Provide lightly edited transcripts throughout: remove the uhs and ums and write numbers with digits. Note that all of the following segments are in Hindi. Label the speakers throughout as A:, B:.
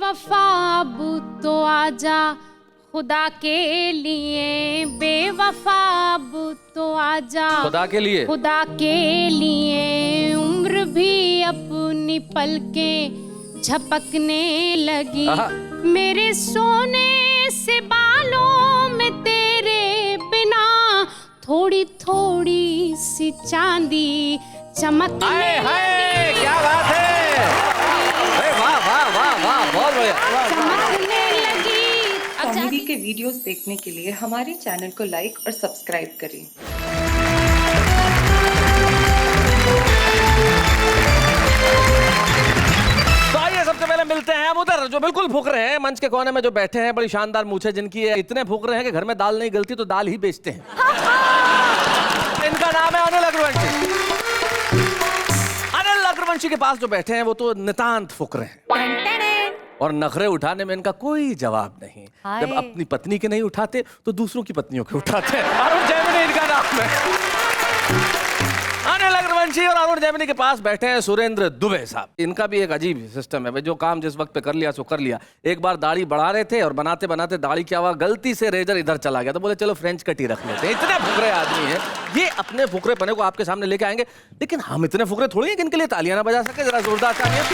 A: बेवफा अब तो आजा खुदा के लिए, बेवफा अब तो आजा
B: खुदा के लिए,
A: खुदा के लिए। उम्र भी अपनी पलकें झपकने लगी, मेरे सोने से बालों में तेरे बिना थोड़ी थोड़ी सी चांदी चमकने लगी।
B: क्या बात है, वाह वाह वाह वाह, बहुत बढ़िया।
A: चमकने लगी।
C: कॉमेडी के वीडियोस देखने के लिए हमारे चैनल को लाइक और सब्सक्राइब करें।
B: तो आइए सबसे पहले मिलते हैं हम उधर जो बिल्कुल फूक रहे हैं, मंच के कोने में जो बैठे हैं, बड़ी शानदार मूछें जिनकी है, इतने फूक रहे हैं कि घर में दाल नहीं गलती तो दाल ही बेचते हैं। इनका नाम है अनिल अग्रवंशी। अनिल अग्रवंशी के पास जो बैठे हैं वो तो नितांत फूक रहे हैं और नखरे उठाने में इनका कोई जवाब नहीं। जब अपनी पत्नी के नहीं उठाते तो दूसरों की पत्नियों के उठाते हैं। अरुण जैमिनी इनका नाम है। अनिल अग्रवंशी और अरुण जैमिनी के पास बैठे हैं सुरेंद्र दुबे साहब। इनका भी एक अजीब सिस्टम है, जो काम जिस वक्त पे कर लिया सो कर लिया। एक बार दाढ़ी बढ़ा रहे थे और बनाते बनाते दाढ़ी क्या हुआ, गलती से रेजर इधर चला गया तो बोले चलो फ्रेंच कट ही रख लेते हैं। इतने फुकरे आदमी हैं, ये अपने फुकरे पने को आपके सामने लेके आएंगे, लेकिन हम इतने फुकरे थोड़ी हैं कि इनके लिए तालियां ना बजा सके। जरा जोरदार तालियां।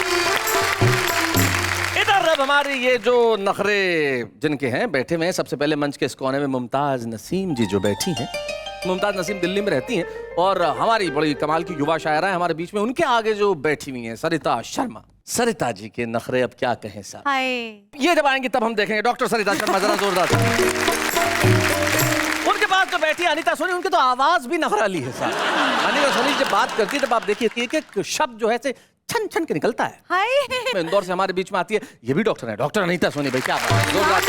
B: इधर अब हमारी ये जो नखरे जिनके हैं बैठे हुए हैं, सबसे पहले मंच के इस कोने में मुमताज नसीम जी जो बैठी हैं। मुमताज नसीम दिल्ली में रहती हैं और हमारी बड़ी कमाल की युवा शायरा है हमारे बीच में। उनके आगे जो बैठी हुई हैं सरिता शर्मा। सरिता जी के नखरे अब क्या कहें साहब। ये जब आएंगे तब हम देखेंगे। डॉक्टर सरिता शर्मा जरा जोरदार। उनके पास जो बैठी अनीता सोनी, उनके तो आवाज भी नखराली है साहब। अनीता सोनी जब बात करती है तब आप देखिए एक एक शब्द जो है से छन छन के निकलता है। इंदौर से हमारे बीच में आती है, ये भी डॉक्टर है, डॉक्टर अनीता सोनी भाई। क्या बात है, जोरदार।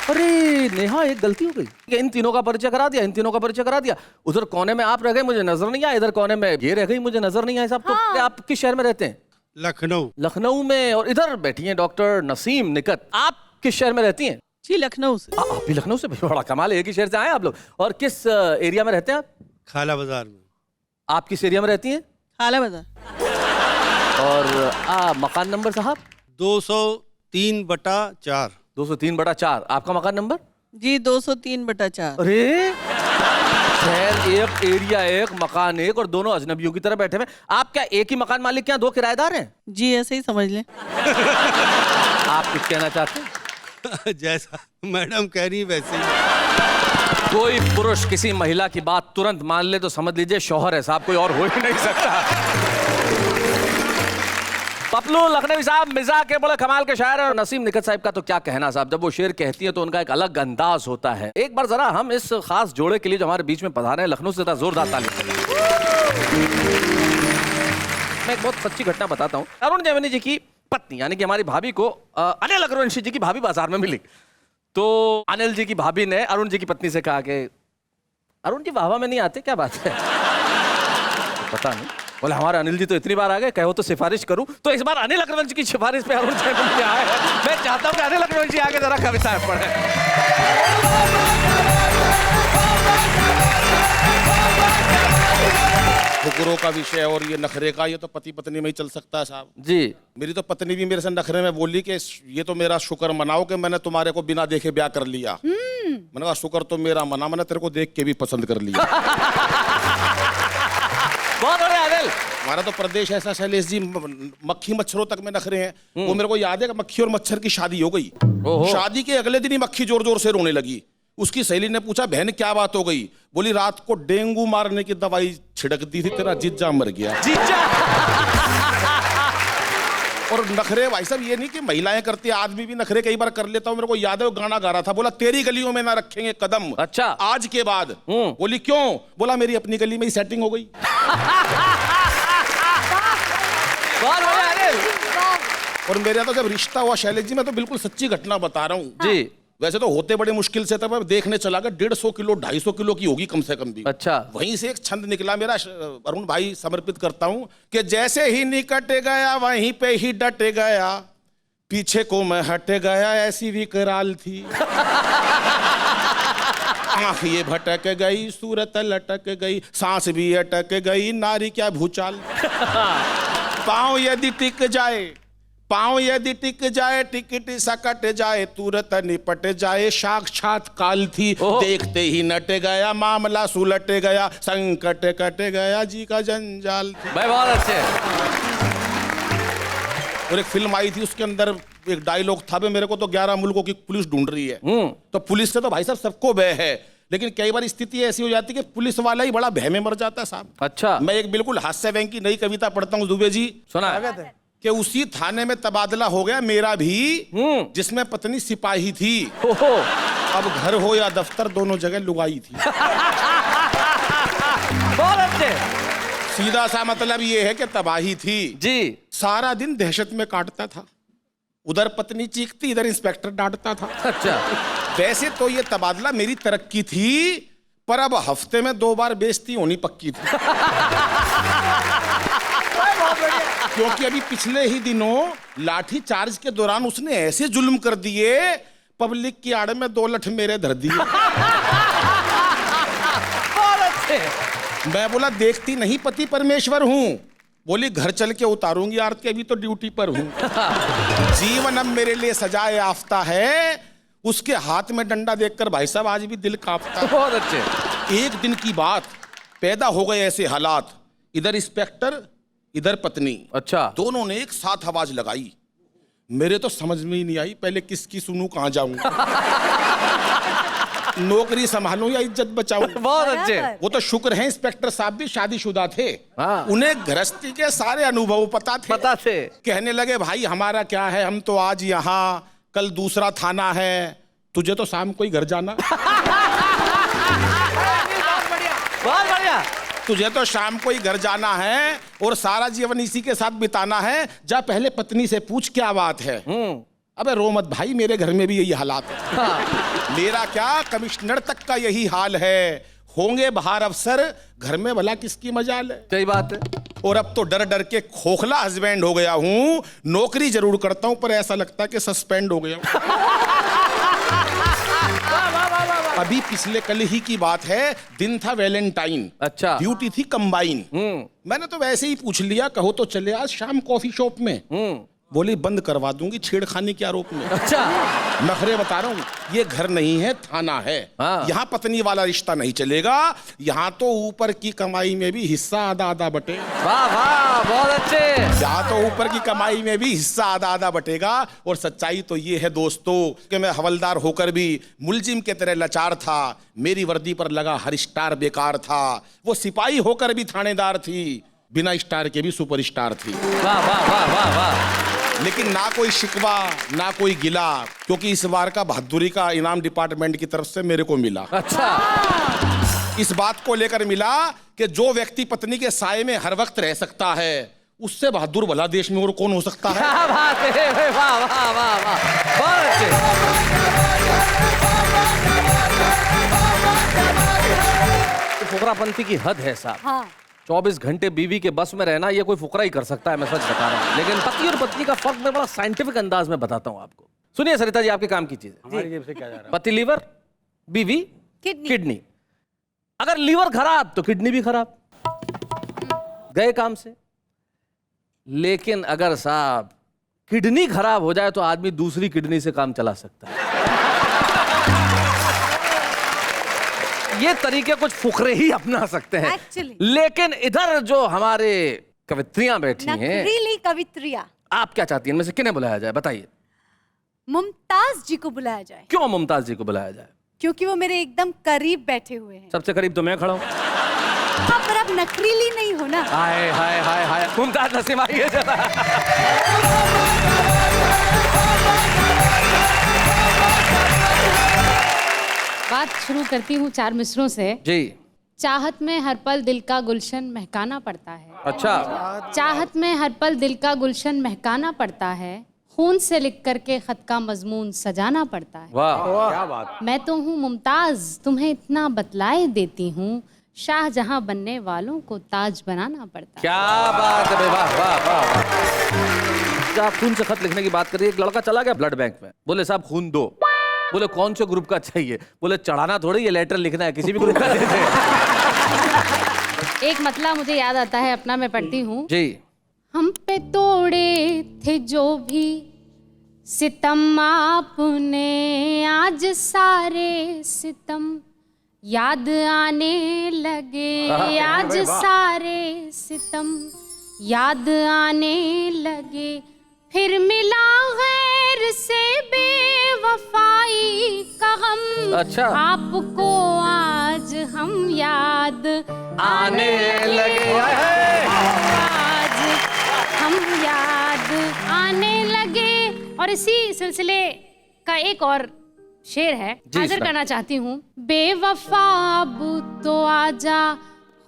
B: अरे नेहा एक गलती हो गई, इन तीनों का परिचय करा दिया, इन तीनों का परिचय करा दिया। उधर कोने में आप रह गए, मुझे नजर नहीं आया। इधर कोने में ये रह गई, मुझे नजर नहीं आया साहब। तो आप किस शहर में रहते हैं?
D: लखनऊ।
B: लखनऊ में। और इधर बैठी हैं डॉक्टर नसीम निकत। आप किस शहर में रहती हैं?
E: जी लखनऊ से।
B: आप भी लखनऊ से? बड़ा कमाल है, एक ही शहर से आए आप लोग। और किस एरिया में रहते हैं आप?
D: खाला बाजार में।
B: आप किस एरिया में रहती हैं?
E: खाला बाजार।
B: और मकान नंबर साहब?
D: 203/4।
B: 203/4। आपका मकान नंबर?
E: जी 203/4।
B: अरे शहर एक, एरिया एक, मकान एक, और दोनों अजनबियों की तरह बैठे हुए। आप क्या एक ही मकान मालिक के यहाँ दो किराएदार हैं?
E: जी ऐसे ही समझ लें।
B: आप कुछ कहना चाहते हैं?
D: जैसा मैडम कह रही वैसे ही।
B: कोई पुरुष किसी महिला की बात तुरंत मान ले तो समझ लीजिए शौहर है साहब, कोई और हो ही नहीं सकता। पपलू लखनवी साहब मिजाज के बड़े कमाल के शायर हैं। और नसीम निकत साहब का तो क्या कहना साहब, जब वो शेर कहती है तो उनका एक अलग अंदाज होता है। एक बार जरा हम इस खास जोड़े के लिए जो हमारे बीच में पधारे हैं लखनऊ से, जोरदार ताली बजाएं। मैं एक बहुत सच्ची घटना बताता हूँ। अरुण जैमिनी जी की पत्नी यानी कि हमारी भाभी को अनिल अग्रवंशी जी की भाभी बाजार में मिली। तो अनिल जी की भाभी ने अरुण जी की पत्नी से कहा कि अरुण जी वाहवा में नहीं आते, क्या बात है? पता नहीं। बोले हमारे अनिल जी तो इतनी बार आ गए, कहो तो सिफारिश करूं। तो इस बार अनिल अग्रवंशी की सिफारिश पे अरुण जैमिनी आए हैं। मैं चाहता हूं कि अनिल अग्रवंशी आके जरा कविताएं पढ़े।
F: फुकरों का विषय और ये नखरे का, ये तो पति पत्नी में ही चल सकता है साहब
B: जी।
F: मेरी तो पत्नी भी मेरे से नखरे में बोली कि ये तो मेरा शुक्र मनाओ कि मैंने तुम्हारे को बिना देखे ब्याह कर लिया। मैंने कहा शुक्र तो मेरा मना, मैंने तेरे को देख के भी पसंद कर लिया।
B: बहुत बढ़िया अनिल।
F: हमारा तो प्रदेश ऐसा शैलेश जी, मक्खी मच्छरों तक में नखरे हैं। वो मेरे को याद है कि मक्खी और मच्छर की शादी हो गई। शादी के अगले दिन ही मक्खी जोर जोर से रोने लगी। उसकी सहेली ने पूछा बहन क्या बात हो गई? बोली रात को डेंगू मारने की दवाई छिड़क दी थी, तेरा जीजा मर गया। जीजा। और नखरे भाई साहब ये नहीं कि महिलाएं करती है, आदमी भी नखरे कई बार कर लेता हूं। मेरे को याद है वो गाना गा रहा था, बोला तेरी गलियों में ना रखेंगे कदम।
B: अच्छा।
F: आज के बाद। बोली क्यों? बोला मेरी अपनी गली में ही सेटिंग हो गई। और मेरे तो जब रिश्ता हुआ शैलेश जी, मैं तो बिल्कुल सच्ची घटना बता रहा हूँ
B: जी।
F: वैसे तो होते बड़े मुश्किल से था, देखने चला गया 150 किलो 250 किलो की होगी कम से कम भी।
B: अच्छा।
F: वहीं से एक छंद निकला मेरा, अरुण भाई समर्पित करता हूं कि जैसे ही निकट गया वहीं पे ही डट गया, पीछे को मैं हट गया ऐसी विकराल थी। आंख ये भटक गई, सूरत लटक गई, सांस भी अटक गई, नारी क्या भूचाल। पाँव यदि टिक जाए पाँव यदि टिक जाए टिकट सकट जाए तुरंत निपट जाए साक्षात काल थी देखते ही नट गया मामला सुलट गया संकट कट गया जी का जंजाल थी।
B: भाई बहुत अच्छे।
F: और एक फिल्म आई थी उसके अंदर एक डायलॉग था बे, मेरे को तो 11 मुल्कों की पुलिस ढूंढ रही है। तो पुलिस से तो भाई साहब सबको भय है, लेकिन कई बार स्थिति ऐसी हो जाती है कि पुलिस वाला ही बड़ा भय में मर जाता है साहब।
B: अच्छा।
F: मैं एक बिल्कुल हास्य व्यंग की नई कविता पढ़ता हूँ दुबे जी।
B: सुना
F: कि उसी थाने में तबादला हो गया मेरा भी जिसमें पत्नी सिपाही थी। अब घर हो या दफ्तर दोनों जगह लुगाई थी।
B: बहुत अच्छे।
F: सीधा सा मतलब ये है कि तबाही थी
B: जी।
F: सारा दिन दहशत में काटता था, उधर पत्नी चीखती इधर इंस्पेक्टर डांटता था।
B: अच्छा।
F: वैसे तो ये तबादला मेरी तरक्की थी, पर अब हफ्ते में 2 बार बेइज्जती होनी पक्की थी। क्योंकि अभी पिछले ही दिनों लाठी चार्ज के दौरान उसने ऐसे जुल्म कर दिए, पब्लिक की आड़ में 2 लठ मेरे धर दिए।
B: बहुत अच्छे।
F: मैं बोला देखती नहीं पति परमेश्वर हूं, बोली घर चल के उतारूंगी आरती, अभी तो ड्यूटी पर हूं। जीवन अब मेरे लिए सजाए आफ्ता है, उसके हाथ में डंडा देखकर भाई साहब आज भी दिल कांपता है।
B: बहुत अच्छे।
F: एक दिन की बात, पैदा हो गए ऐसे हालात, इधर इंस्पेक्टर इधर पत्नी।
B: अच्छा।
F: दोनों ने एक साथ आवाज लगाई, मेरे तो समझ में ही नहीं आई पहले किसकी सुनूं कहां जाऊं। नौकरी संभालूं या इज्जत बचाऊं।
B: बहुत अच्छे।
F: वो तो शुक्र है इंस्पेक्टर साहब भी शादीशुदा थे।
B: हाँ।
F: उन्हें गृहस्थी के सारे अनुभव पता थे। कहने लगे भाई हमारा क्या है, हम तो आज यहाँ, कल दूसरा थाना है, तुझे तो शाम को ही घर जाना।
B: बहुत बढ़िया।
F: तुझे तो शाम को ही घर जाना है और सारा जीवन इसी के साथ बिताना है, जा पहले पत्नी से पूछ क्या बात है। अबे रो मत भाई, मेरे घर में भी यही हालात है। हाँ। मेरा क्या कमिश्नर तक का यही हाल है, होंगे बाहर अफसर, घर में भला किसकी मजाल है।
B: सही बात है।
F: और अब तो डर डर के खोखला हस्बैंड हो गया हूं, नौकरी जरूर करता हूं पर ऐसा लगता है कि सस्पेंड हो गया हूं। अभी पिछले कल ही की बात है, दिन था वैलेंटाइन।
B: अच्छा।
F: ड्यूटी थी कंबाइन। मैंने तो वैसे ही पूछ लिया, कहो तो चले आज शाम कॉफी शॉप में। बोली बंद करवा दूंगी छेड़खानी के आरोप में। अच्छा। नखरे बता रहा हूँ, ये घर नहीं है थाना है। हाँ। यहाँ पत्नी वाला रिश्ता नहीं चलेगा, यहाँ तो ऊपर की कमाई में भी हिस्सा आधा आधा बटे।
B: वाह वाह बहुत अच्छे।
F: यहाँ तो ऊपर की कमाई में भी हिस्सा आधा आधा बटेगा। और सच्चाई तो ये है दोस्तों कि मैं हवलदार होकर भी मुलजिम के तरह लाचार था, मेरी वर्दी पर लगा हर स्टार बेकार था। वो सिपाही होकर भी थानेदार थी, बिना स्टार के भी सुपरस्टार थी।
B: वाह वाह वाह वाह वाह।
F: लेकिन ना कोई शिकवा ना कोई गिला, क्योंकि इस बार का बहादुरी का इनाम डिपार्टमेंट की तरफ से मेरे को मिला। अच्छा। इस बात को लेकर मिला कि जो व्यक्ति पत्नी के साए में हर वक्त रह सकता है, उससे बहादुर भला देश में और कौन हो सकता है।
B: क्या बात है, वाह वाह वाह वाह, बहुत अच्छे। फुकरापंथी की हद है साहब। हाँ। 24 घंटे बीवी के बस में रहना, ये कोई फुकरा ही कर सकता है, मैं सच बता रहा हूँ। लेकिन पति और पत्नी का फर्क मैं बड़ा साइंटिफिक अंदाज में बताता हूँ आपको। सुनिए सरिता जी, आपके काम की चीज है। पति लीवर, बीवी किडनी। अगर लीवर खराब तो किडनी भी खराब, गए काम से। लेकिन अगर साहब किडनी खराब हो जाए तो आदमी दूसरी किडनी से काम चला सकता है। ये तरीके कुछ फुकरे ही अपना सकते हैं। लेकिन इधर जो हमारे कवित्रियां बैठी हैं,
G: नखरीली कवित्रियां,
B: आप क्या चाहती हैं, इनमें से किन्हें बुलाया जाए बताइए।
G: मुमताज जी को बुलाया जाए।
B: क्यों मुमताज जी को बुलाया जाए?
G: क्योंकि वो मेरे एकदम करीब बैठे हुए हैं।
B: सबसे करीब तो मैं खड़ा हूँ।
G: हाँ, पर आप नखरीली नहीं हो ना।
B: हाय हाय हाय हाय, मुमताज नसीम आइए जरा।
A: बात शुरू करती हूँ 4 मिसरों से।
B: जी।
A: चाहत में हर पल दिल का गुलशन महकाना पड़ता है।
B: अच्छा।
A: चाहत में हर पल दिल का गुलशन महकाना पड़ता है, खून से लिख करके खत का मजमून सजाना पड़ता है।
B: वाह क्या बात।
A: मैं तो हूँ मुमताज, तुम्हें इतना बतलाए देती हूँ, शाहजहां बनने वालों को ताज बनाना पड़ता है।
B: क्या बात है, वाह वाह वाह। आप खून से खत लिखने की बात करिए। एक लड़का चला गया ब्लड बैंक में, बोले साहब खून दो। बोले कौन से ग्रुप का चाहिए? बोले चढ़ाना थोड़ी, ये लेटर लिखना है, किसी भी ग्रुप का दे दे।
A: एक मतला मुझे याद आता है अपना, मैं पढ़ती हूँ।
B: जी।
A: हम पे तोड़े थे जो भी सितम आपने, आज सारे सितम याद आने लगे, आज सारे सितम याद आने लगे। फिर मिला गैर से बेवफाई का गम,
B: अच्छा।
A: आपको आज हम याद
B: आने लगे।
A: आज हम याद आने लगे। और इसी सिलसिले का एक और शेर है,
B: जी,
A: हाजिर
B: सर।
A: करना चाहती हूँ। बेवफा अब तो आजा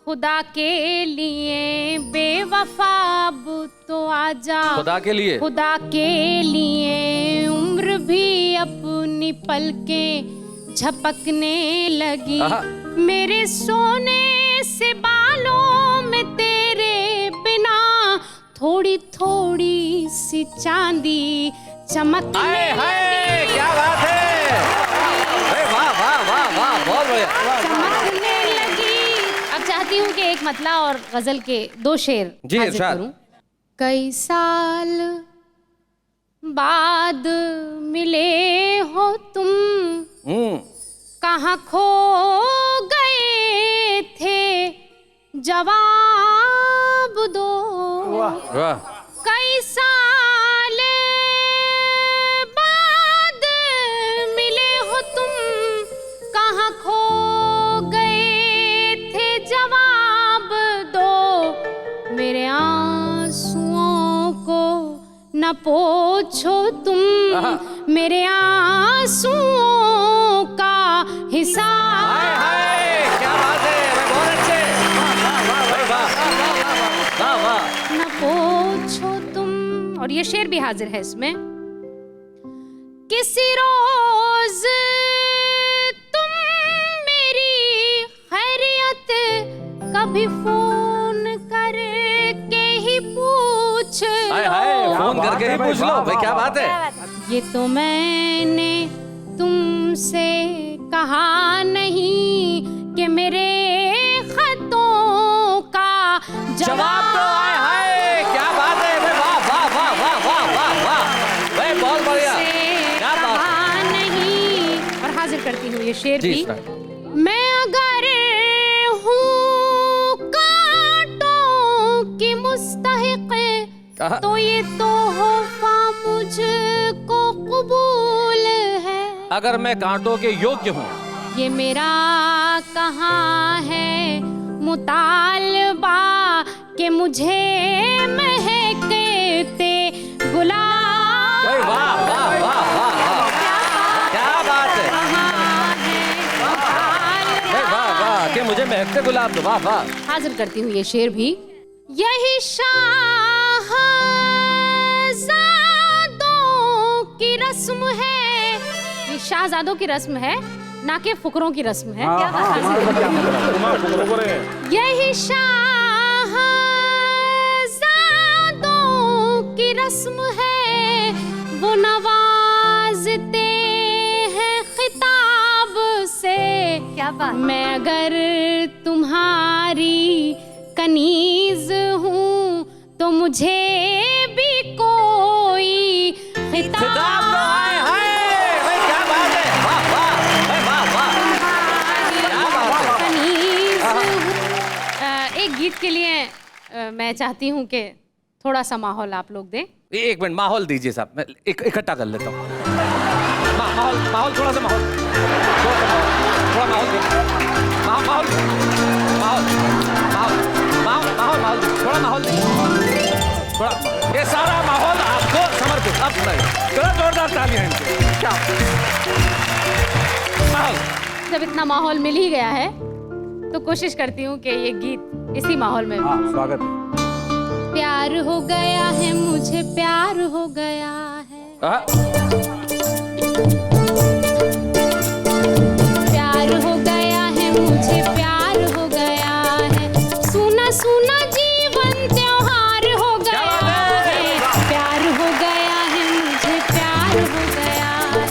A: खुदा के लिए, बेवफा अब तो आजा
B: खुदा के लिए।
A: खुदा के लिए। उम्र भी अपनी पलकें झपकने लगी,
B: आहा।
A: मेरे सोने से बालों में तेरे बिना थोड़ी थोड़ी सी चांदी चमकने
B: हाय हाय,
A: लगी,
B: क्या बात है। अरे वाह वाह वाह वाह, बहुत बढ़िया।
A: चमकने लगी। अब चाहती हूँ कि एक मतला और गजल के 2 शेर
B: जी,
A: हाजिर
B: इरशाद।
A: करूं। कई साल बाद मिले हो तुम, कहाँ खो गए थे जवाब दो।
B: वाह।
A: कई साल बाद मिले हो तुम, कहाँ खो गए थे जवाब दो। मेरे आंसुओं को न पोछो तुम, मेरे आंसुओं का हिसाब।
B: हाय हाय, क्या बात है। बहुत अच्छे। वाह वाह वाह वाह।
A: न पूछो तुम। और ये शेर भी हाजिर है इसमें। किसी रोज तुम मेरी खैरियत कभी फोन करके ही पूछ
B: हाय हाय, फोन करके ही पूछ लो भाई, क्या बात है।
A: ये तो मैंने तुमसे कहा नहीं कि मेरे खतों का
B: जवाब दो। हाय हाय, क्या बात है। वाह वाह वाह वाह वाह वाह वाह भाई, बहुत बढ़िया। क्या बात है।
A: कहा नहीं। और हाजिर करती हूँ ये शेर
B: जी,
A: भी।
B: सर।
A: मैं अगर हूँ कांटों की मुस्तहिक,
B: आहा।
A: तो ये तोहफा मुझको कबूल है।
B: अगर मैं कांटों के योग्य हूँ,
A: ये मेरा कहाँ है मुतालबा कि मुझे महकते गुलाब।
B: भाई वाह वाह वाह वाह वाह, क्या बात है।
A: कहाँ है
B: भाई वाह वाह, कि मुझे महकते गुलाब दो। वाह वाह।
A: हाजिर करती हूँ ये शेर भी। यही शाहजादों की रस्म है, ये शाहजादों की रस्म है, ना कि फुकरों की रस्म है। यही शाहजादों की रस्म है, वो नवाजते हैं खिताब से।
G: क्या बात।
A: मैं अगर तुम्हारी कनीज हूँ तो मुझे भी कोई
B: खिताब
A: खिताब
B: दो। हाय हाय भाई, क्या बात है। वाह वाह भाई, वाह वाह, क्या बात है।
A: कनीज हूँ। एक गीत के लिए मैं चाहती हूँ कि थोड़ा सा माहौल आप लोग दें।
B: एक मिनट माहौल दीजिए साहब, मैं इकट्ठा कर लेता हूँ। माहौल माहौल थोड़ा सा माहौल, थोड़ा माहौल माहौल माहौल माहौल माहौल माहौल माहौल थोड़ा माहौल थोड़ा। ये सारा माहौल आपको समर्पित। अब नहीं, थोड़ा जोरदार तालियां इनके। क्या माहौल।
A: जब इतना माहौल मिल ही गया है तो कोशिश करती हूँ कि ये गीत इसी माहौल में।
H: स्वागत।
A: प्यार हो गया है मुझे, प्यार हो गया है, प्यार हो गया है मुझे, प्यार हो गया है। सुना सुना जीवन त्योहार हो गया है, प्यार हो गया है मुझे, प्यार हो गया है।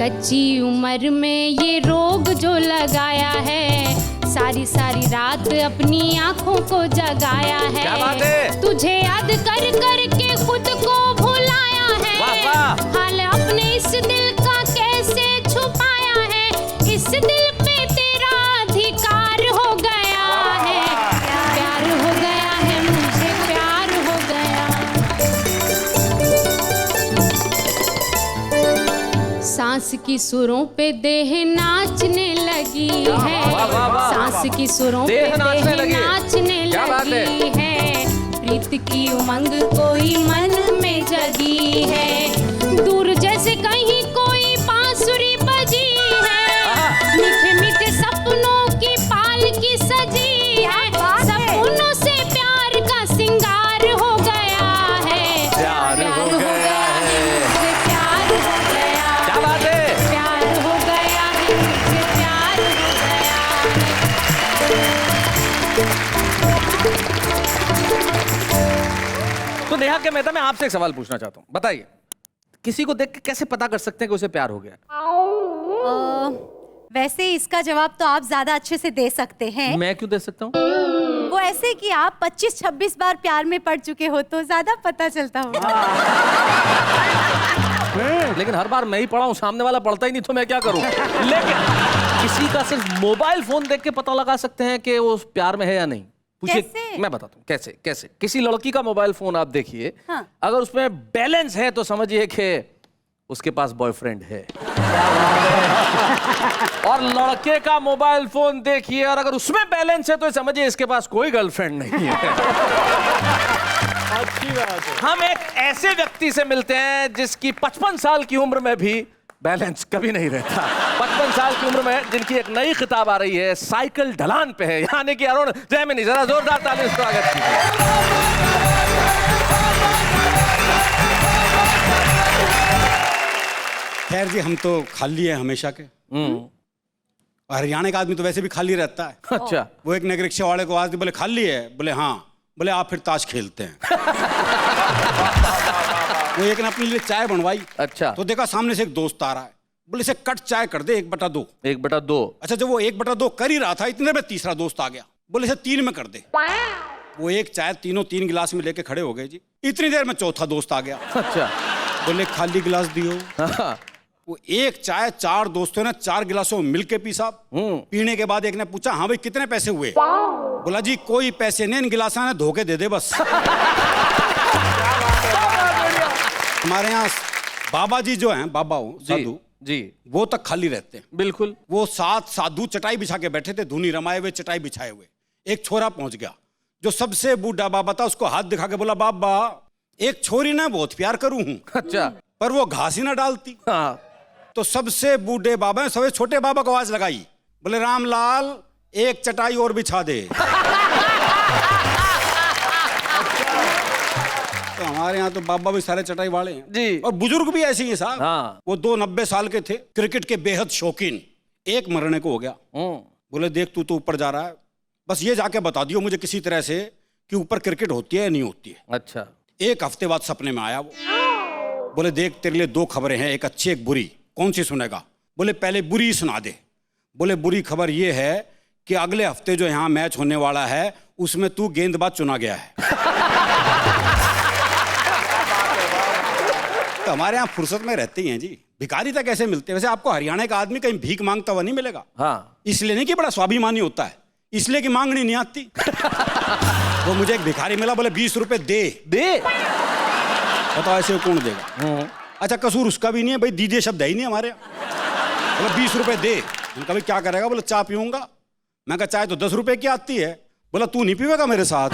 A: कच्ची उम्र में ये रोग जो लगाया है, सारी सारी रात अपनी आंखों को जगाया है।
B: क्या बात है?
A: तुझे याद कर कर के खुद को भुलाया है।
B: वाह, वाह।
A: हाल अपने इस दिल का कैसे छुपाया है। इस दिल पे तेरा अधिकार हो गया है। प्यार हो गया है मुझे, प्यार हो गया। सांस की सुरों पे देह नाचने लगी है।
B: वाह, वाह, वाह।
A: सांस की सुरों पे
B: देह नाचने लगी।
A: नाचने
B: क्या बात है?
A: लगी है। प्रीत की उमंग कोई मन में जगी है। दूर जैसे कहीं कोई बांसुरी बजी है। मीठे मीठे सपनों की पालकी सजी है। सपनों से प्यार का सिंगार हो गया है।
B: प्यार हो गया है।
A: मुझे प्यार हो गया।
B: क्या बात है?
A: प्यार हो गया है मुझे, प्यार हो गया है।
B: तो नेहा के मेहता, मैं आपसे एक सवाल पूछना चाहता हूँ। बताइए, किसी को देख के कैसे पता कर सकते हैं कि उसे प्यार हो गया?
G: वैसे इसका जवाब तो आप ज्यादा अच्छे से दे सकते हैं।
B: मैं क्यों दे सकता हूँ?
G: वो ऐसे कि आप 25-26 बार प्यार में पड़ चुके हो तो ज्यादा पता चलता होगा।
B: लेकिन हर बार मैं ही पढ़ा हूँ, सामने वाला पढ़ता ही नहीं, तो मैं क्या करूँ? लेकिन किसी का सिर्फ मोबाइल फोन देख के पता लगा सकते हैं कि वो प्यार में है या नहीं? पूछिए।
G: कैसे?
B: मैं बताता हूँ कैसे। कैसे किसी लड़की का मोबाइल फोन आप देखिए,
G: हाँ।
B: अगर उसमें बैलेंस है तो समझिए कि उसके पास बॉयफ्रेंड है। और लड़के का मोबाइल फोन देखिए और अगर उसमें बैलेंस है तो समझिए इसके पास कोई गर्लफ्रेंड नहीं है।
H: अच्छी बात है।
B: हम एक ऐसे व्यक्ति से मिलते हैं जिसकी 55 साल की उम्र में भी बैलेंस कभी नहीं रहता। 55 साल की उम्र में जिनकी एक नई किताब आ रही है, साइकिल ढलान पे है, यानी कि अरुण जैमिनी। जरा जोरदार ताली से स्वागत कीजिए।
H: खैर जी, हम तो खाली है हमेशा के। और हरियाणा का आदमी तो वैसे भी खाली रहता है।
B: अच्छा।
H: वो एक नगर रिक्शा वाले को आज बोले खाली है, बोले हाँ, बोले आप फिर ताश खेलते हैं। वो एक ने अपने लिए चाय बनवाई।
B: अच्छा।
H: तो देखा सामने से एक दोस्त आ रहा है, बोले इसे कट चाय कर दे 1/2।
B: 1/2।
H: अच्छा, जब वो 1/2 कर ही रहा था, इतने में तीसरा दोस्त आ गया, बोले इसे 3 में कर दे। वो एक चाय तीनों 3 गिलास में लेके खड़े हो गए जी। इतनी देर में चौथा दोस्त आ गया।
B: अच्छा।
H: बोले खाली गिलास दियो।
B: हाँ।
H: वो एक चाय 4 दोस्तों ने 4 गिलासों में मिल के पी साहब। पीने के बाद एक ने पूछा, हाँ भाई कितने पैसे हुए? बोला जी कोई पैसे नहीं, इन गिलासा ने धोखे दे दे बस। हमारे यहाँ बाबा जी जो हैं, बाबा हो साधु
B: जी,
H: वो तक खाली रहते हैं।
B: बिल्कुल।
H: वो 7 साधु चटाई बिछा के बैठे थे, धुनी रमाए हुए, चटाई बिछाए हुए। एक छोरा पहुंच गया, जो सबसे बूढ़ा बाबा था, उसको हाथ दिखा के बोला, बाबा एक छोरी ना बहुत प्यार करूं हूं,
B: अच्छा,
H: पर वो घास ही ना डालती।
B: हाँ।
H: तो सबसे बूढ़े बाबा ने सबसे छोटे बाबा को आवाज लगाई, बोले रामलाल एक चटाई और बिछा दे। तो हमारे यहाँ तो बाबा भी सारे चटाई वाले हैं
B: जी।
H: और बुजुर्ग भी ऐसे ही हैं साहब।
B: हाँ।
H: वो 2 90 साल के थे, क्रिकेट के बेहद शौकीन। एक मरने को हो गया। बोले देख तू तो ऊपर जा रहा है, बस ये जाके बता दियो मुझे किसी तरह से कि ऊपर क्रिकेट होती है या नहीं होती है।
B: अच्छा।
H: 1 हफ्ते बाद सपने में आया वो। बोले देख तेरे लिए 2 खबरें हैं, एक अच्छी एक बुरी, कौन सी सुनेगा? बोले पहले बुरी सुना दे। बोले बुरी खबर ये है कि अगले हफ्ते जो यहाँ मैच होने वाला है उसमें तू गेंदबाज चुना गया है। तो हमारे यहाँ फुर्सत में रहते ही हैं जी, भिखारी तक कैसे मिलते हैं। वैसे आपको हरियाणा का आदमी कहीं भीख मांगता हुआ नहीं मिलेगा।
B: हाँ।
H: इसलिए नहीं कि बड़ा स्वाभिमानी होता है, इसलिए कि मांगनी नहीं आती। वो मुझे एक भिखारी मिला, बोले 20 रुपए दे। बताओ ऐसे कौन देगा? अच्छा कसूर उसका भी नहीं है भाई, दीजिए शब्द है ही नहीं हमारे यहाँ। बोले 20 रुपए दे। मैंने कहा भाई क्या करेगा? बोले चाय पीऊंगा। मैं कहा चाय तो 10 रुपए की आती है। बोला तू नहीं पीवेगा मेरे साथ?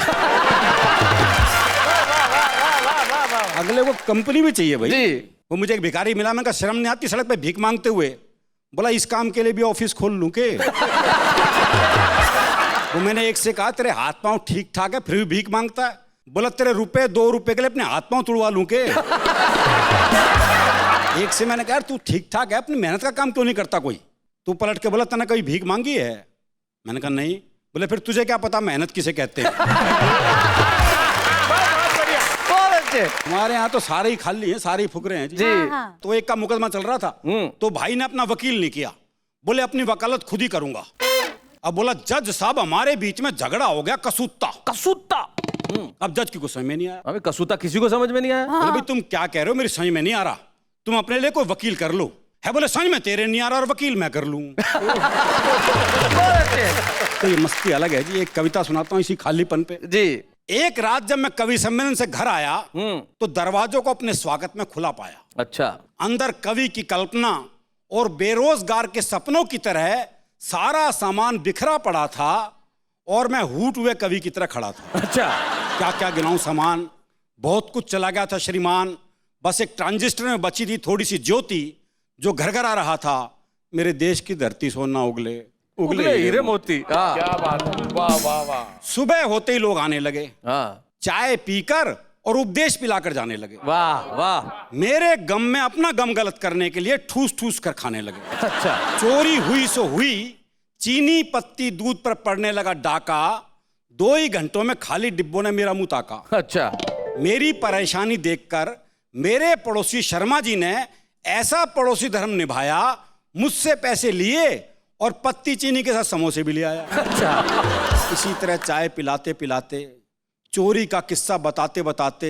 H: अगले को कंपनी भी चाहिए भाई
B: जी।
H: वो मुझे एक भिखारी मिला, मैं कहा शर्म नहीं आती सड़क पे भीख मांगते हुए? बोला इस काम के लिए भी ऑफिस खोल लूं के? वो मैंने एक से कहा तेरे हाथ पांव ठीक ठाक है फिर भी भीख मांगता है? बोला तेरे रुपए 2 रुपए के लिए अपने हाथ पांव तुड़वा लूं के? एक से मैंने कहा तू ठीक ठाक है, अपनी मेहनत का काम क्यों नहीं करता कोई? तू पलट के बोला तूने कभी भीख मांगी है? मैंने कहा नहीं। बोले फिर तुझे क्या पता मेहनत किसे कहते हैं? हमारे यहाँ तो सारे ही खाली हैं, सारे ही फुकरे हैं जी। तो एक का मुकदमा चल रहा था, तो भाई ने अपना वकील नहीं किया, बोले अपनी वकालत खुद ही करूंगा। अब बोला जज साहब हमारे बीच में झगड़ा हो गया कसूता।
B: कसूता।
H: अब जज की कुछ समझ में नहीं आया।
B: हमें कसूता किसी को समझ में नहीं आया।
H: बोले भाई तुम क्या कह रहे हो, मेरी समझ में नहीं आ रहा, तुम अपने लिए कोई वकील कर लो। है बोले समझ में तेरे नहीं आ रहा और वकील मैं कर लूं। तो ये मस्ती अलग है जी। एक कविता सुनाता हूँ इसी खालीपन पे
B: जी।
H: एक रात जब मैं कवि सम्मेलन से घर आया तो दरवाजों को अपने स्वागत में खुला पाया।
B: अच्छा।
H: अंदर कवि की कल्पना और बेरोजगार के सपनों की तरह सारा सामान बिखरा पड़ा था और मैं हूट हुए कवि की तरह खड़ा था।
B: अच्छा।
H: क्या क्या गिनाऊं सामान, बहुत कुछ चला गया था श्रीमान। बस एक ट्रांजिस्टर में बची थी थोड़ी सी ज्योति जो घर घर आ रहा था। मेरे देश की धरती सोना उगले
B: उगले हीरे मोती।
F: क्या बात है, वाह वाह वाह।
H: सुबह होते ही लोग आने लगे, चाय पीकर और उपदेश पिलाकर जाने लगे।
B: वाह वाह।
H: मेरे गम में अपना गम गलत करने के लिए ठूस ठूस कर खाने लगे।
B: अच्छा।
H: चोरी हुई सो हुई, चीनी पत्ती दूध पर पड़ने लगा डाका। 2 ही घंटों में खाली डिब्बों ने मेरा मुंह ताका।
B: अच्छा।
H: मेरी परेशानी देखकर मेरे पड़ोसी शर्मा जी ने ऐसा पड़ोसी धर्म निभाया, मुझसे पैसे लिए और पत्ती चीनी के साथ समोसे भी ले आया।
B: अच्छा।
H: इसी तरह चाय पिलाते पिलाते, चोरी का किस्सा बताते बताते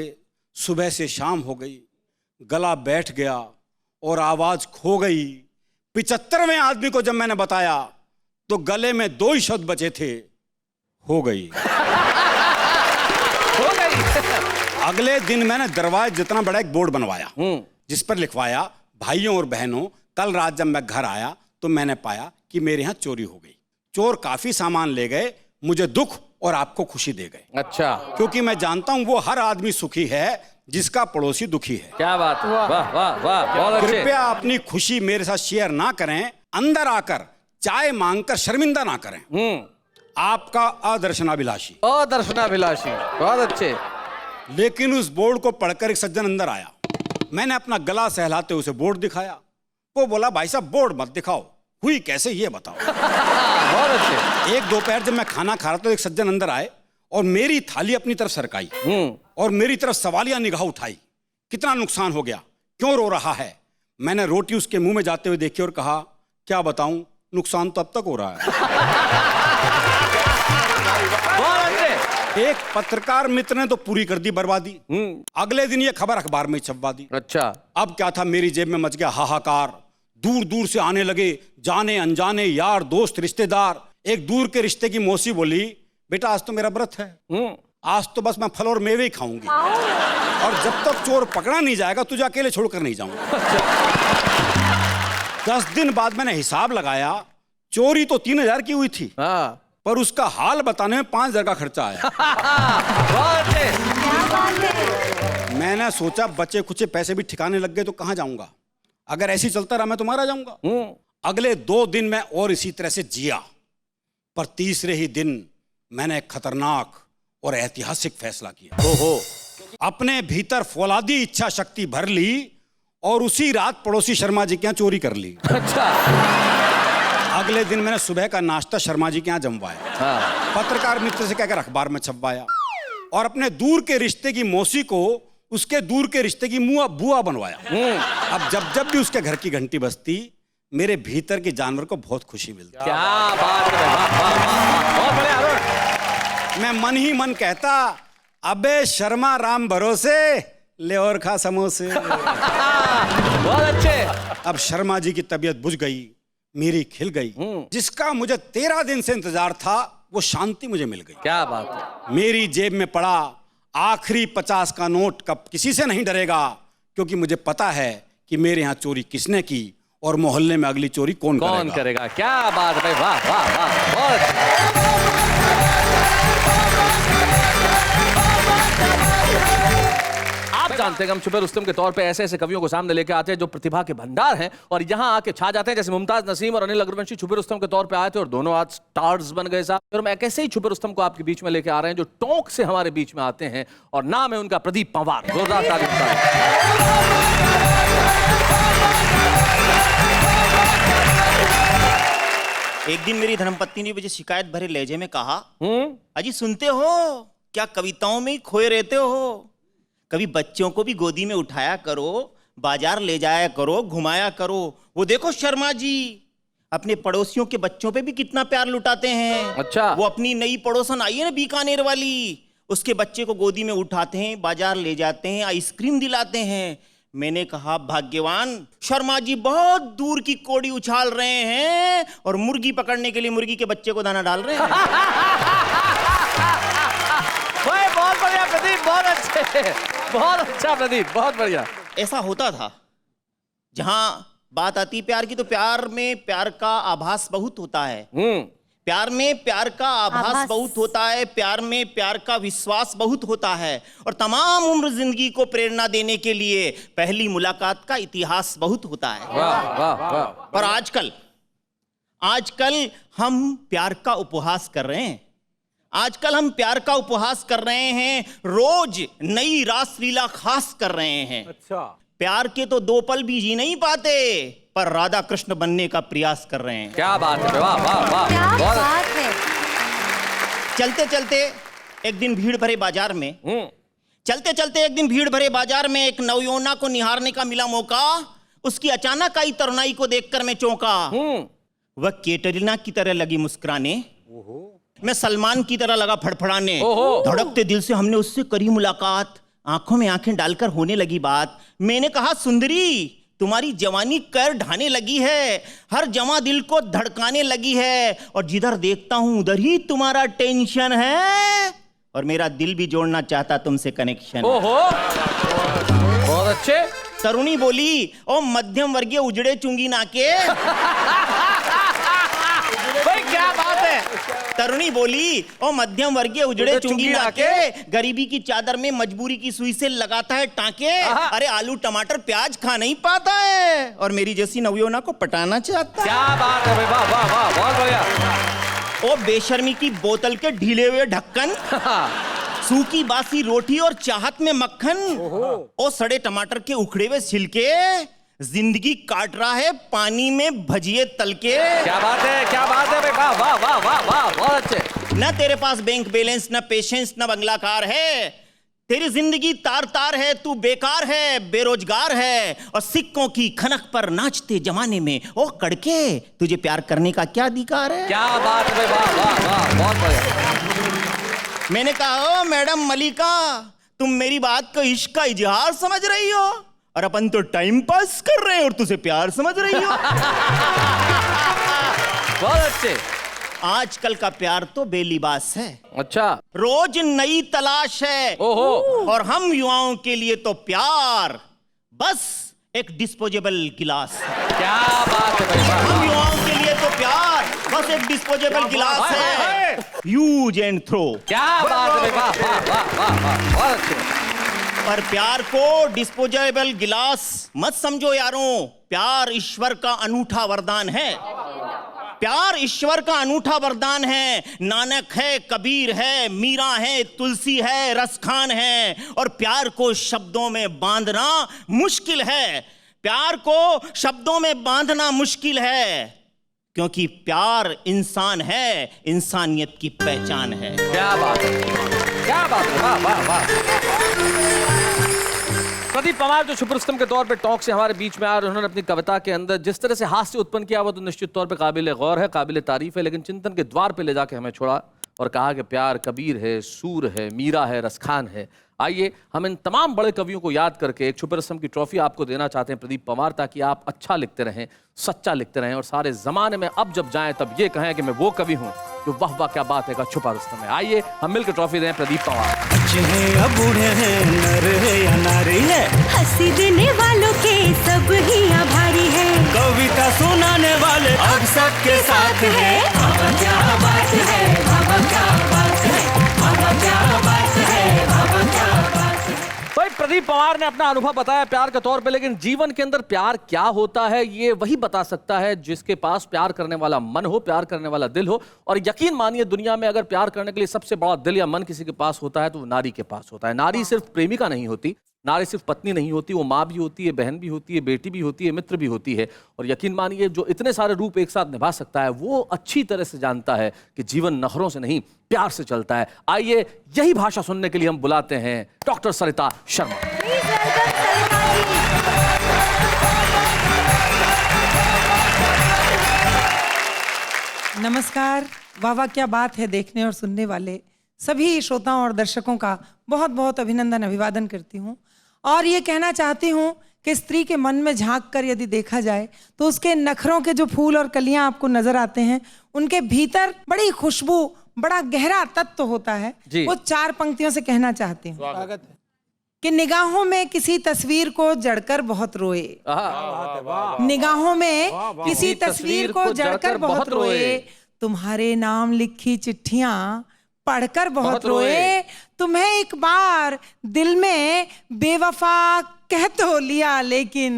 H: सुबह से शाम हो गई। गला बैठ गया और आवाज खो गई। 75वें आदमी को जब मैंने बताया तो गले में 2 ही शब्द बचे थे, हो गई।
B: हो गई।
H: अगले दिन मैंने दरवाजे जितना बड़ा एक बोर्ड बनवाया जिस पर लिखवाया, भाइयों और बहनों, कल रात जब मैं घर आया तो मैंने पाया कि मेरे यहाँ चोरी हो गई। चोर काफी सामान ले गए, मुझे दुख और आपको खुशी दे गए।
B: अच्छा।
H: क्योंकि मैं जानता हूं वो हर आदमी सुखी है जिसका पड़ोसी दुखी है।
B: क्या बात है, वाह वाह वाह, बहुत अच्छे।
H: कृपया अपनी खुशी मेरे साथ शेयर ना करें, अंदर आकर चाय मांगकर शर्मिंदा ना करें। आपका अदर्शनाभिलाषी।
B: अदर्शनाभिलाषी, बहुत अच्छे।
H: लेकिन उस बोर्ड को पढ़कर एक सज्जन अंदर आया। मैंने अपना गला सहलाते उसे बोर्ड दिखाया। वो बोला भाई साहब बोर्ड मत दिखाओ, हुई कैसे ये बताओ।
B: बहुत अच्छे।
H: एक दोपहर जब मैं खाना खा रहा था तो एक सज्जन अंदर आए और मेरी थाली अपनी तरफ सरकाई और मेरी तरफ सवालिया निगाह उठाई। कितना नुकसान हो गया, क्यों रो रहा है। मैंने रोटी उसके मुंह में जाते हुए देखी और कहा क्या बताऊं, नुकसान तो अब तक हो रहा है। एक पत्रकार मित्र ने तो पूरी कर दी बर्बादी। अगले दिन ये खबर अखबार में छपवा दी।
B: अच्छा।
H: अब क्या था, मेरी जेब में मच गया हाहाकार। दूर दूर से आने लगे जाने अनजाने यार दोस्त रिश्तेदार। एक दूर के रिश्ते की मौसी बोली, बेटा आज तो मेरा व्रत है, आज तो बस मैं फल और मेवे ही खाऊंगी और जब तक चोर पकड़ा नहीं जाएगा तुझे अकेले छोड़कर नहीं जाऊंगा। 10 दिन बाद मैंने हिसाब लगाया, चोरी तो 3000 की हुई थी पर उसका हाल बताने में 5000 का खर्चा आया। मैंने सोचा बचे कुछ पैसे भी ठिकाने लग गए तो कहां जाऊंगा, अगर ऐसी चलता रहा मैं तो मारा जाऊंगा। अगले 2 दिन मैं और इसी तरह से जिया, पर तीसरे ही दिन मैंने एक खतरनाक और ऐतिहासिक फैसला किया।
B: ओहो।
H: अपने भीतर फौलादी इच्छा शक्ति भर ली और उसी रात पड़ोसी शर्मा जी के यहाँ चोरी कर ली।
B: अच्छा।
H: अगले दिन मैंने सुबह का नाश्ता शर्मा जी के यहाँ जमवाया। पत्रकार मित्र से कहकर अखबार में छपवाया और अपने दूर के रिश्ते की मौसी को उसके दूर के रिश्ते की बुआ बनवाया। अब जब जब भी उसके घर की घंटी बजती मेरे भीतर के जानवर को बहुत खुशी मिलती।
B: क्या बात है, वाह वाह वाह, बहुत बढ़िया अरुण।
H: मैं मन ही मन कहता, अबे शर्मा राम भरोसे ले और खा समोसे।
B: बहुत अच्छे।
H: अब शर्मा जी की तबीयत बुझ गई, मेरी खिल गई। जिसका मुझे 13 दिन से इंतजार था वो शांति मुझे मिल गई।
B: क्या बात है।
H: मेरी जेब में पड़ा आखिरी 50 का नोट कब किसी से नहीं डरेगा, क्योंकि मुझे पता है कि मेरे यहाँ चोरी किसने की और मोहल्ले में अगली चोरी कौन
B: करेगा। क्या बात है, वाह वाह वाह, बहुत। आप जानते हैं हम छुपे रुस्तम के तौर पे ऐसे ऐसे कवियों को सामने लेके आते हैं जो प्रतिभा के भंडार हैं और यहाँ आके छा जाते हैं। जैसे मुमताज नसीम और अनिल अग्रवंशी छुपे रुस्तम के तौर पे आए थे और दोनों आज स्टार्स बन गए साहब। और मैं कैसे ही छुपे रुस्तम को आपके बीच में लेके आ रहे हैं जो टोंक से हमारे बीच में आते हैं और नाम है उनका प्रदीप पंवार। जोरदार ताली।
I: एक दिन मेरी धर्मपत्नी ने मुझे शिकायत भरे लहजे में कहा, अजी सुनते हो क्या कविताओं में ही खोए रहते हो, कभी बच्चों को भी गोदी में उठाया करो, बाजार ले जाया करो, घुमाया करो। वो देखो शर्मा जी अपने पड़ोसियों के बच्चों पे भी कितना प्यार लुटाते हैं।
B: अच्छा।
I: वो अपनी नई पड़ोसन आई है ना बीकानेर वाली, उसके बच्चे को गोदी में उठाते हैं, बाजार ले जाते हैं, आइसक्रीम दिलाते हैं। मैंने कहा भाग्यवान, शर्मा जी बहुत दूर की कौड़ी उछाल रहे हैं और मुर्गी पकड़ने के लिए मुर्गी के बच्चे को दाना डाल रहे हैं।
B: बहुत बढ़िया प्रदीप, बहुत अच्छे, बहुत अच्छा प्रदीप, बहुत बढ़िया।
I: ऐसा होता था। जहां बात आती प्यार की, तो प्यार में प्यार का आभास बहुत होता है। प्यार में प्यार का आभास बहुत होता है, प्यार में प्यार का विश्वास बहुत होता है, और तमाम उम्र जिंदगी को प्रेरणा देने के लिए पहली मुलाकात का इतिहास बहुत होता है।
B: वाह वाह वाह।
I: और आजकल हम प्यार का उपहास कर रहे हैं। आजकल हम प्यार का उपहास कर रहे हैं, रोज नई रासलीला खास कर रहे हैं।
B: अच्छा।
I: प्यार के तो 2 पल भी जी नहीं पाते, पर राधा कृष्ण बनने का प्रयास कर रहे हैं।
B: क्या बात है, वाह वाह वाह,
G: क्या
B: बहुत
G: बात है।
I: चलते चलते एक दिन भीड़ भरे बाजार में एक नवयौवना को निहारने का मिला मौका। उसकी अचानक आई तरुणाई को देखकर मैं चौंका। वह कैटरीना की तरह लगी मुस्कुराने, मैं सलमान की तरह लगा फड़फड़ाने। धड़कते दिल से हमने उससे करी मुलाकात, आंखों में आंखें डालकर होने लगी बात। मैंने कहा, सुंदरी, तुम्हारी जवानी कर ढाने लगी है, हर जवां दिल को धड़काने लगी है, और जिधर देखता हूं उधर ही तुम्हारा टेंशन है, और मेरा दिल भी जोड़ना चाहता तुमसे कनेक्शन।
B: ओहो, बहुत अच्छे।
I: तरुणी बोली, ओ मध्यम वर्गीय उजड़े चुंगी नाके।
B: भाई क्या बात है।
I: तरुणी बोली, ओ मध्यम वर्गीय उजड़े चुंगी नाके, गरीबी की चादर में मजबूरी की सुई से लगाता है टांके। अरे आलू टमाटर प्याज खा नहीं पाता है, और मेरी जैसी नवयौवना को पटाना चाहता है।
B: क्या बात है भाई, वाह वाह वाह, बहुत बढ़िया।
I: ओ बेशर्मी की बोतल के ढीले हुए ढक्कन, सूखी बासी रोटी और चाहत में मक्खन, ओ सड़े टमाटर के उखड़े हुए छिलके, जिंदगी काट रहा है पानी में भजिए तल के।
B: क्या बात है, क्या बात है भाई, वाह वाह वाह वाह वाह, बहुत अच्छे।
I: न तेरे पास बैंक बैलेंस, न पेशेंस, न बंगला कार है, तेरी जिंदगी तार तार है, तू बेकार है, बेरोजगार है, और सिक्कों की खनक पर नाचते जमाने में ओ कड़के, तुझे प्यार करने का क्या अधिकार है।
B: क्या बात है, वाह वाह वाह, बहुत बढ़िया।
I: मैंने कहा, ओ मैडम मलिका, तुम मेरी बात को इश्क का इजहार समझ रही हो, और अपन तो टाइम पास कर रहे हैं और तुझे प्यार समझ रही हो।
B: बहुत अच्छे।
I: आजकल का प्यार तो बेलिबास है।
B: अच्छा।
I: रोज नई तलाश है।
B: ओहो।
I: और हम युवाओं के लिए तो प्यार बस एक डिस्पोजेबल गिलास है।
B: क्या बात है भाई,
I: हम युवाओं के लिए तो प्यार बस एक डिस्पोजेबल गिलास है, यूज एंड थ्रो।
B: क्या बात है भाई, वाह वाह वाह वाह वाह, बहुत अच्छे।
I: पर प्यार को डिस्पोजेबल गिलास मत समझो यारों, प्यार ईश्वर का अनूठा वरदान है। प्यार ईश्वर का अनूठा वरदान है। नानक है, कबीर है, मीरा है, तुलसी है, रसखान है, और प्यार को शब्दों में बांधना मुश्किल है। प्यार को शब्दों में बांधना मुश्किल है, क्योंकि प्यार इंसान है, इंसानियत की पहचान है।
B: क्या बात है, क्या बात है, वाह वाह वाह। प्रदीप पंवार जो सुपरस्टार के तौर पे टॉक से हमारे बीच में आ रहे, उन्होंने अपनी कविता के अंदर जिस तरह से हास्य उत्पन्न किया वो तो निश्चित तौर पे काबिल गौर है, काबिल तारीफ है, लेकिन चिंतन के द्वार पे ले जाके हमें छोड़ा और कहा कि प्यार कबीर है, सूर है, मीरा है, रसखान है। आइए हम इन तमाम बड़े कवियों को याद करके एक सुपरस्टार की ट्रॉफी आपको देना चाहते हैं प्रदीप पंवार, ताकि आप अच्छा लिखते रहें, सच्चा लिखते रहें, और सारे जमाने में अब जब जाएं तब ये कहें कि मैं वो कवि हूँ जो वाह वाह क्या बात है का छुपा रुस्तम है। आइए हम मिलकर ट्रॉफी दें प्रदीप पंवार।
J: अच्छे हैं या बूढ़े हैं, नर है या नारी है,
K: हंसी देने वालों के सब ही आभारी है,
J: कविता सुनाने वाले अब सबके साथ है। बाबा क्या बात है, बाबा क्या बात है, बाबा क्या बात है, बाबा क्या बात है।
B: भाई प्रदीप पंवार ने अपना अनुभव बताया प्यार के तौर पे, लेकिन जीवन के अंदर प्यार क्या होता है ये वही बता सकता है जिसके पास प्यार करने वाला मन हो, प्यार करने वाला दिल हो। और यकीन मानिए दुनिया में अगर प्यार करने के लिए सबसे बड़ा दिल या मन किसी के पास होता है तो वो नारी के पास होता है। नारी सिर्फ प्रेमिका नहीं होती, नारी सिर्फ पत्नी नहीं होती, वो माँ भी होती है, बहन भी होती है, बेटी भी होती है, मित्र भी होती है। और यकीन मानिए जो इतने सारे रूप एक साथ निभा सकता है वो अच्छी तरह से जानता है कि जीवन नखरों से नहीं प्यार से चलता है। आइए यही भाषा सुनने के लिए हम बुलाते हैं डॉक्टर सरिता शर्मा।
L: नमस्कार। वाह वाह, क्या बात है। देखने और सुनने वाले सभी श्रोताओं और दर्शकों का बहुत बहुत अभिनंदन अभिवादन करती हूँ और ये कहना चाहती हूँ कि स्त्री के मन में झांक कर यदि देखा जाए तो उसके नखरों के जो फूल और कलियां आपको नजर आते हैं उनके भीतर बड़ी खुशबू, बड़ा गहरा तत्व होता है। वो 4 पंक्तियों से कहना चाहती हूँ कि निगाहों में किसी तस्वीर को जड़कर बहुत रोए, निगाहों में किसी तस्वीर को जड़कर बहुत रोए, तुम्हारे नाम लिखी चिट्ठियां पढ़कर बहुत रोए, तुम्हें एक बार दिल में बेवफा कह तो लिया लेकिन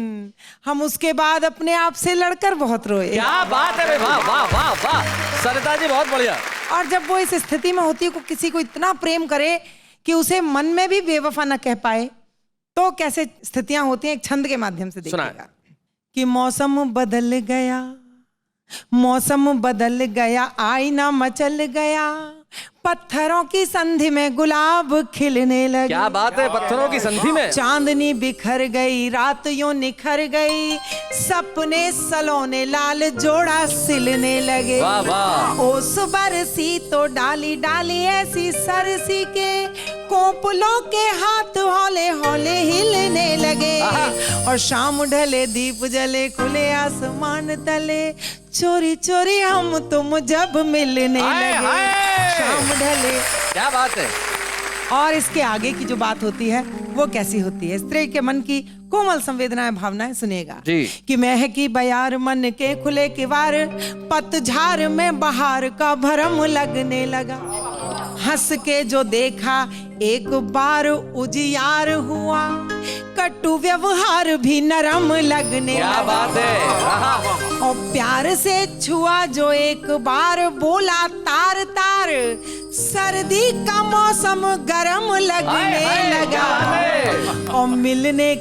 L: हम उसके बाद अपने आप से लड़कर बहुत रोए।
B: क्या बात है, वाह वाह वाह वाह सरिता जी, बहुत बढ़िया।
L: और जब वो इस स्थिति में होती है को किसी को इतना प्रेम करे कि उसे मन में भी बेवफा न कह पाए तो कैसे स्थितियां होती हैं, एक छंद के माध्यम से देखिएगा कि मौसम बदल गया, मौसम बदल गया, आईना मचल गया, पत्थरों की संधि में गुलाब खिलने लगे।
B: क्या बात है, पत्थरों की संधि में
L: चांदनी बिखर गई, रात यूं निखर गई, सपने सलोने लाल जोड़ा सिलने लगे।
B: वाह वाह।
L: ओस बरसी तो डाली डाली ऐसी सरसी के कोपलों के हाथ हौले हौले हिलने लगे और शाम ढले दीप जले खुले आसमान तले चोरी चोरी हम तुम जब मिलने लगे, शाम ढले।
B: क्या बात है।
L: और इसके आगे की जो बात होती है वो कैसी होती है, स्त्री के मन की कोमल संवेदनाएं भावनाएं सुनिएगा कि महकी बयार मन के खुले किवार, पतझार में बहार का भरम लगने लगा, हंस के जो देखा एक बार उजियार हुआ, कटु व्यवहार भी नरम लगने लगा।
B: क्या बात है।
L: और प्यार से छुआ जो एक बार बोला तार तार, सर्दी का मौसम गरम लगने लगा। और मिलने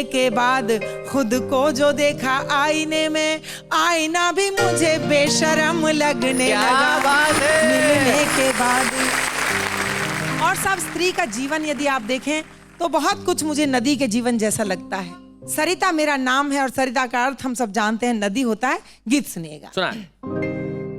L: के बाद खुद को जो देखा आईने में, आईना भी मुझे बेशरम लगने लगा। मिलने के बाद। और सब स्त्री का जीवन यदि आप देखें तो बहुत कुछ मुझे नदी के जीवन जैसा लगता है। सरिता मेरा नाम है और सरिता का अर्थ हम सब जानते हैं नदी होता है। गीत सुनिएगा।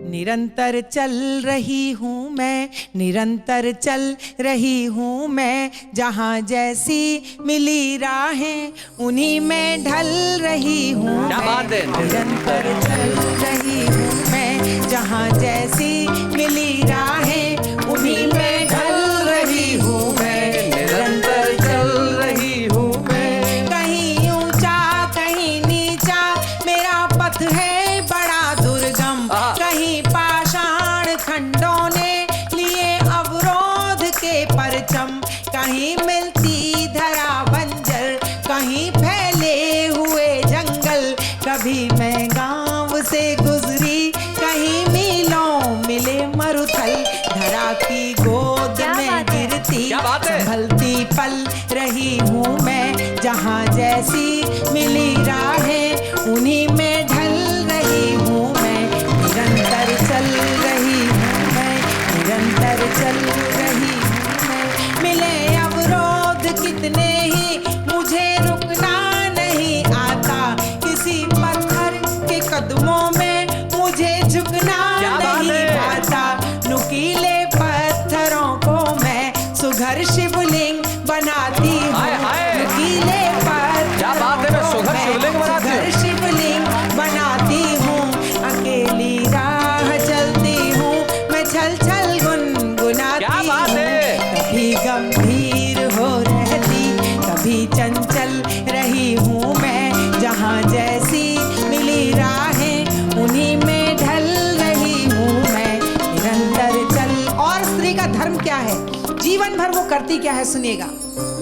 L: निरंतर चल रही हूँ मैं, निरंतर चल रही हूँ मैं, जहाँ जैसी मिली राहें उन्हीं में ढल रही हूँ मैं। निरंतर चल रही हूँ मैं, जहाँ जैसी मिली राहें उन्हीं में ढल रही हूँ मैं। निरंतर चल रही हूँ मैं, कहीं ऊंचा कहीं नीचा मेरा पथ है बड़ा दुर्गम, कहीं पाषाण खंडों ने लिए अवरोध के परचम, कहीं मिलती धरा बंजर कहीं फैले हुए जंगल, कभी मैं गांव से गुजरी कहीं मीलों मिले मरुथल, धरा की गोद में गिरती संभलती पल रही हूँ मैं, जहाँ जैसी मिली राहें उन्हीं में ढल रही हूँ मैं। निरंतर चल रही हूँ मैं, निरंतर चल रही हूँ मैं, मिले अवरोध कितने ही मुझे रुकना नहीं आता, किसी पत्थर के कदमों में मुझे झुकना नहीं आता, नुकीले पत्थरों को मैं सुघर शिवलिंग बनाती हूँ, नुकीले पत्थरों को मैं सुघर शिवलिंग बनाती हूँ, अकेली राह चलती हूँ मैं, छल छल गुनगुनाती हूँ, कभी गंभीर हो रहती कभी चंचल रही हूँ मैं, जहाँ जैसी मिली राहें उन्हीं में ढल रही हूँ मैं। निरंतर चल। और स्त्री का धर्म क्या है, जीवन भर वो करती क्या है, सुनिएगा।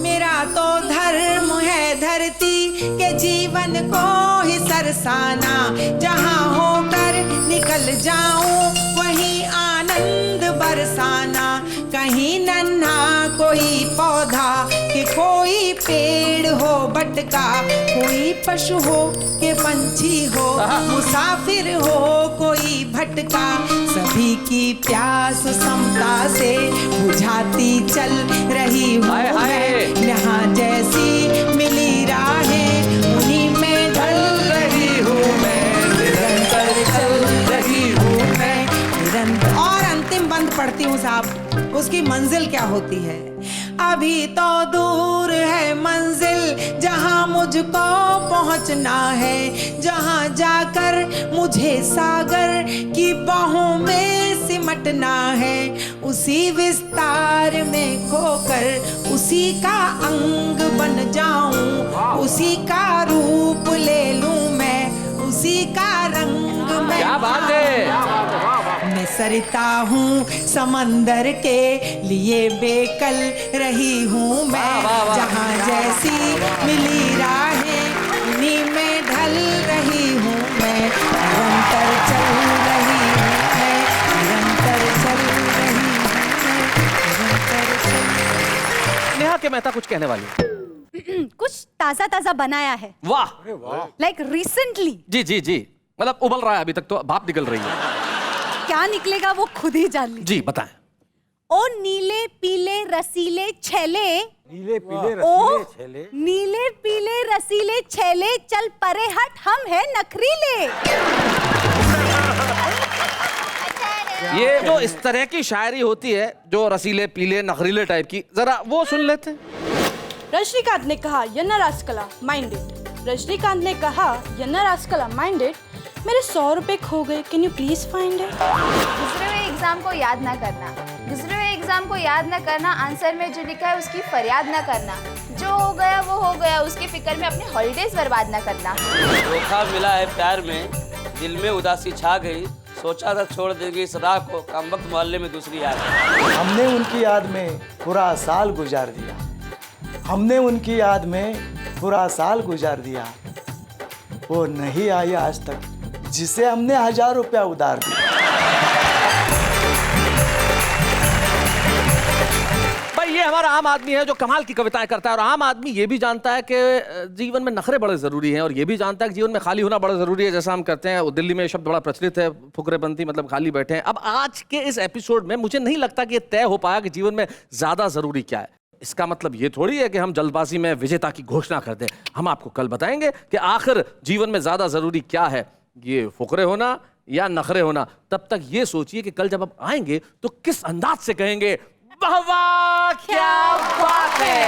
L: मेरा तो धर्म है धरती के जीवन को ही सरसाना, जहाँ होकर निकल जाऊं वहीं आनंद बरसाना, कहीं नन्हा कोई पौधा कि कोई पेड़ हो बटका, कोई पशु हो के पंछी हो, मुसाफिर हो कोई भटका, सभी की प्यास समता से बुझाती चल रही हूँ मैं, यहाँ जैसी मिली राहें उन्हीं में ढल रही हूँ मैं। निरंतर चल उसकी मंजिल क्या होती है। अभी तो दूर है मंजिल जहां मुझको पहुंचना है, जहां जाकर मुझे सागर की बाहों में सिमटना है। उसी विस्तार में खोकर उसी का अंग बन जाऊं, उसी का रूप ले लूं मैं, उसी का रंग मैं।
B: क्या बात है।
L: मैं सरिता हूँ समंदर के लिए बेकल रही हूँ मैं, जहाँ जैसी मिली राहें उन्हीं में ढल रही हूँ मैं। निरंतर चल रही हूँ मैं, निरंतर चल रही हूँ मैं, निरंतर चल।
B: नेहा के मेहता कुछ कहने वाली।
G: कुछ ताजा ताजा बनाया है।
B: वाह।
G: Like recently.
B: जी जी जी, मतलब उबल रहा है अभी तक तो, भाप निकल रही है।
G: क्या निकलेगा वो खुद ही जान लीजिए।
B: जी बताएं।
G: ओ नीले पीले रसीले छेले,
M: नीले पीले
G: ओ
M: रसीले छेले,
G: नीले पीले रसीले छेले, चल परे हट हम है नखरीले।
B: ये जो इस तरह की शायरी होती है जो रसीले पीले नखरीले टाइप की, जरा वो सुन लेते हैं।
N: रजनीकांत ने कहा यन्ना रास्कला माइंडेड। रजनीकांत ने कहा यन्ना रास्कला माइंडेड, मेरे 100 रुपए खो गए, can you please find it.
O: गुजरे हुए एग्जाम को याद ना करना, गुजरे हुए एग्जाम को याद ना करना, आंसर में जो लिखा है उसकी फरियाद ना करना, जो हो गया वो हो गया, उसके फिक्र में अपने हॉलीडेज बर्बाद ना करना।
P: धोखा मिला है प्यार में, दिल में उदासी छा गई, सोचा था छोड़ देगी इस राह को, कम वक्त मोहल्ले में दूसरी याद।
M: हमने उनकी याद में पूरा साल गुजार दिया, हमने उनकी याद में पूरा साल गुजार दिया, वो नहीं आई आज तक जिसे हमने 1000 रुपया उधार दिया।
B: भाई ये हमारा आम आदमी है जो कमाल की कविताएं करता है, और आम आदमी ये भी जानता है कि जीवन में नखरे बड़े जरूरी हैं, और ये भी जानता है कि जीवन में खाली होना बड़ा जरूरी है। जैसा हम करते हैं, दिल्ली में ये शब्द बड़ा प्रचलित है, फुकरेपंथी, मतलब खाली बैठे हैं। अब आज के इस एपिसोड में मुझे नहीं लगता कि ये तय हो पाया कि जीवन में ज्यादा जरूरी क्या है। इसका मतलब ये थोड़ी है कि हम जल्दबाजी में विजेता की घोषणा कर दें। हम आपको कल बताएंगे कि आखिर जीवन में ज्यादा जरूरी क्या है, ये फुकरे होना या नखरे होना। तब तक ये सोचिए कि कल जब आप आएंगे तो किस अंदाज से कहेंगे, वाह वाह क्या बात है।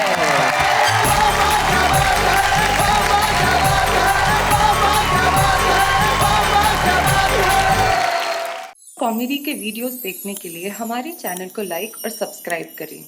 C: कॉमेडी के वीडियोस देखने के लिए हमारे चैनल को लाइक और सब्सक्राइब करें।